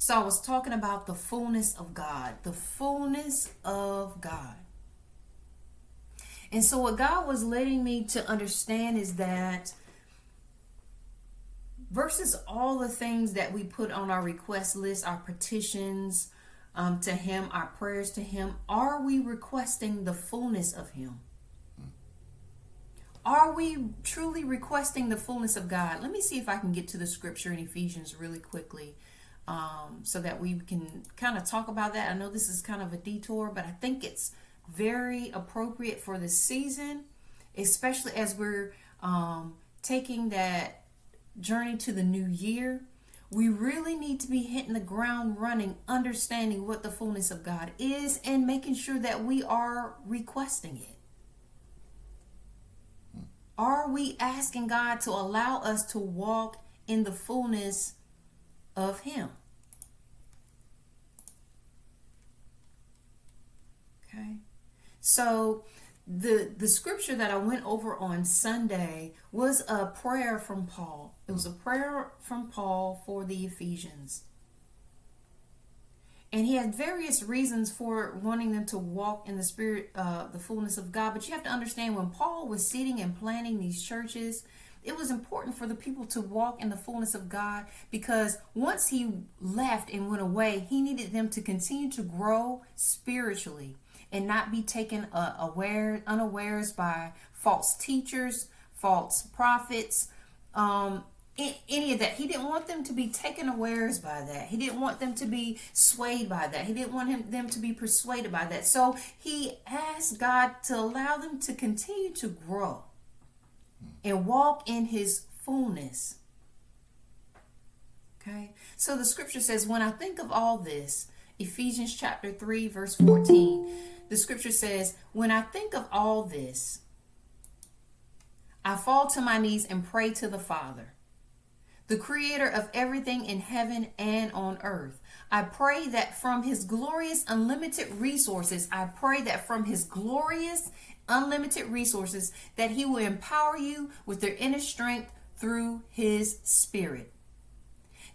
So I was talking about the fullness of God, the fullness of God. And so what God was letting me to understand is that versus all the things that we put on our request list, our petitions to Him, our prayers to Him, are we requesting the fullness of Him? Are we truly requesting the fullness of God? Let me see if I can get to the scripture in Ephesians really quickly, so that we can kind of talk about that. I know this is kind of a detour, but I think it's very appropriate for this season, especially as we're taking that journey to the new year. We really need to be hitting the ground running, understanding what the fullness of God is and making sure that we are requesting it. Are we asking God to allow us to walk in the fullness of Him? Okay. So the scripture that I went over on Sunday was a prayer from Paul. It was a prayer from Paul for the Ephesians. And he had various reasons for wanting them to walk in the spirit, the fullness of God. But you have to understand, when Paul was sitting and planning these churches, it was important for the people to walk in the fullness of God, because once he left and went away, he needed them to continue to grow spiritually and not be taken unawares by false teachers, false prophets, any of that. He didn't want them to be taken unawares by that. He didn't want them to be swayed by that. He didn't want them to be persuaded by that. So he asked God to allow them to continue to grow and walk in His fullness. Okay, so the scripture says, when I think of all this, Ephesians chapter 3 verse 14, the scripture says, when I think of all this, I fall to my knees and pray to the Father, the creator of everything in heaven and on earth. I pray that from His glorious unlimited resources, that He will empower you with their inner strength through His Spirit.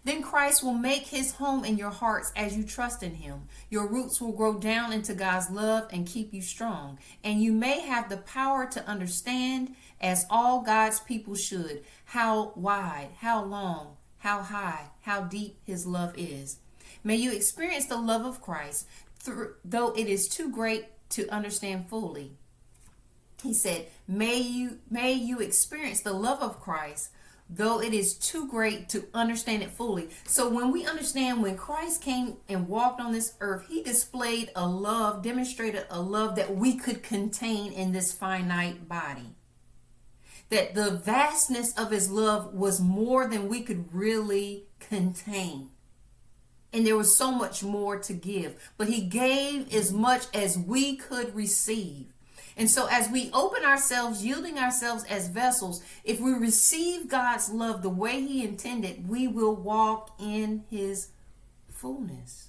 Then Christ will make His home in your hearts as you trust in Him. Your roots will grow down into God's love and keep you strong. And you may have the power to understand, as all God's people should, how wide, how long, how high, how deep His love is. May you experience the love of Christ, though it is too great to understand fully. He said, may you experience the love of Christ, though it is too great to understand it fully. So when we understand, when Christ came and walked on this earth, He demonstrated a love that we could contain in this finite body. That the vastness of His love was more than we could really contain. And there was so much more to give. But He gave as much as we could receive. And so as we open ourselves, yielding ourselves as vessels, if we receive God's love the way He intended, we will walk in His fullness.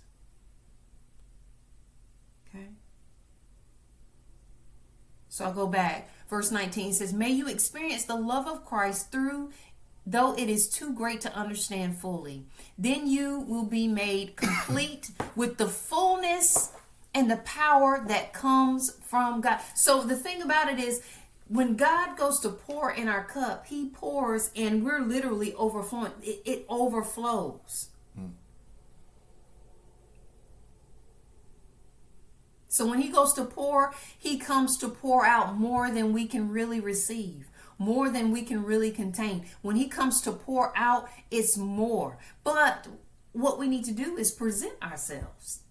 Okay? So I'll go back. Verse 19 says, may you experience the love of Christ though it is too great to understand fully. Then you will be made complete with the fullness and the power that comes from God. So the thing about it is, when God goes to pour in our cup, He pours and we're literally overflowing. It overflows. So when He goes to pour, He comes to pour out more than we can really receive, more than we can really contain. When He comes to pour out, it's more. But what we need to do is present ourselves.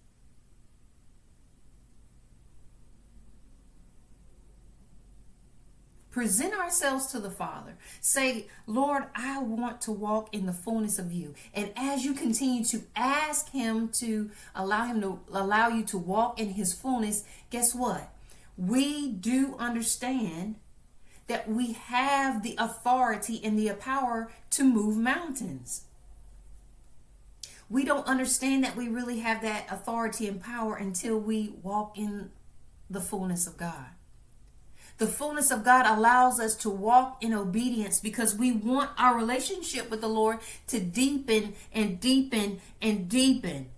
Present ourselves to the Father. Say, Lord, I want to walk in the fullness of You. And as you continue to ask Him to allow you to walk in His fullness, guess what? We do understand that we have the authority and the power to move mountains. We don't understand that we really have that authority and power until we walk in the fullness of God. The fullness of God allows us to walk in obedience because we want our relationship with the Lord to deepen and deepen and deepen.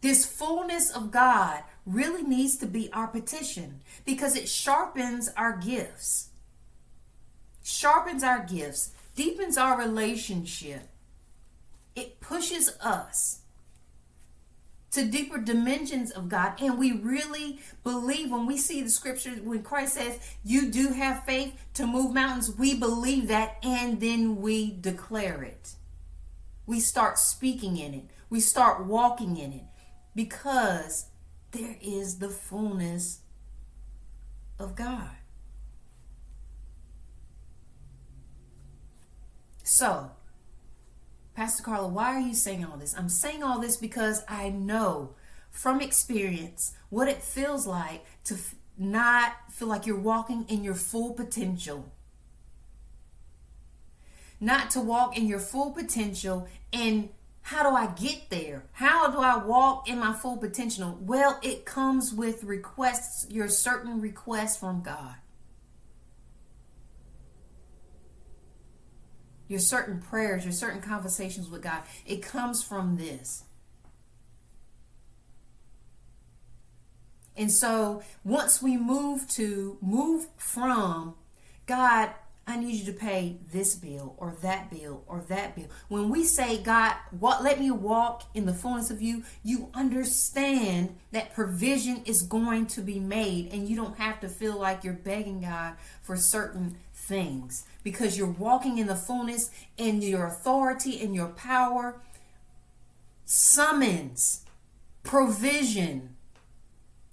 This fullness of God really needs to be our petition because it sharpens our gifts. Sharpens our gifts, deepens our relationship. It pushes us to deeper dimensions of God. And we really believe when we see the scriptures, when Christ says, you do have faith to move mountains, we believe that and then we declare it. We start speaking in it. We start walking in it because there is the fullness of God. So, Pastor Carla, why are you saying all this? I'm saying all this because I know from experience what it feels like to not feel like you're walking in your full potential. Not to walk in your full potential. And how do I get there? How do I walk in my full potential? Well, it comes with requests, your certain requests from God. Your certain prayers, your certain conversations with God. It comes from this. And so once we move from God, I need you to pay this bill or that bill or that bill. When we say, God, let me walk in the fullness of you, you understand that provision is going to be made and you don't have to feel like you're begging God for certain things because you're walking in the fullness and your authority and your power summons provision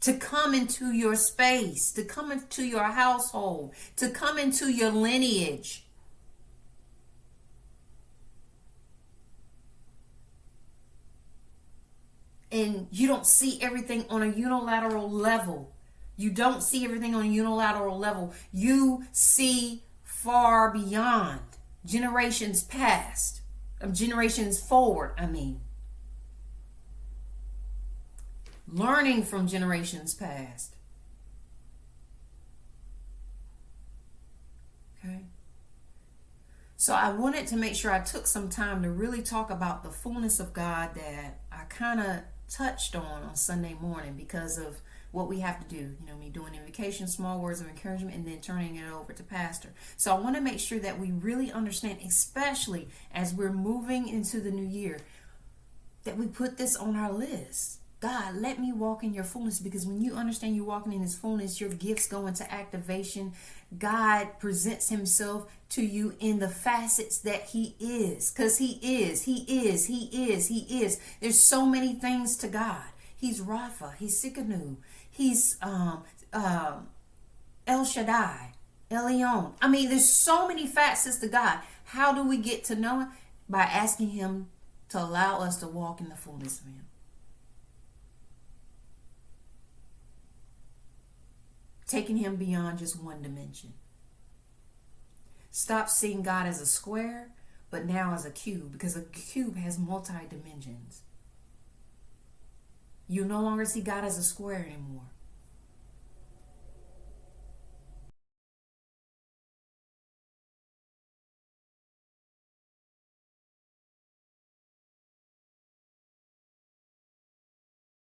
to come into your space, to come into your household, to come into your lineage. And you don't see everything on a unilateral level. You don't see everything on a unilateral level. You see far beyond generations past, generations forward, learning from generations past. Okay. So I wanted to make sure I took some time to really talk about the fullness of God that I kind of touched on Sunday morning because of what we have to do. Me doing invocation, small words of encouragement, and then turning it over to Pastor. So I want to make sure that we really understand, especially as we're moving into the new year, that we put this on our list. God, let me walk in your fullness, because when you understand you're walking in his fullness, your gifts go into activation. God presents himself to you in the facets that he is, because he is. There's so many things to God. He's Rapha, he's Sikkenu, he's El Shaddai, Elyon. There's so many facets to God. How do we get to know him? By asking him to allow us to walk in the fullness of him. Taking him beyond just one dimension. Stop seeing God as a square, but now as a cube, because a cube has multi-dimensions. You no longer see God as a square anymore.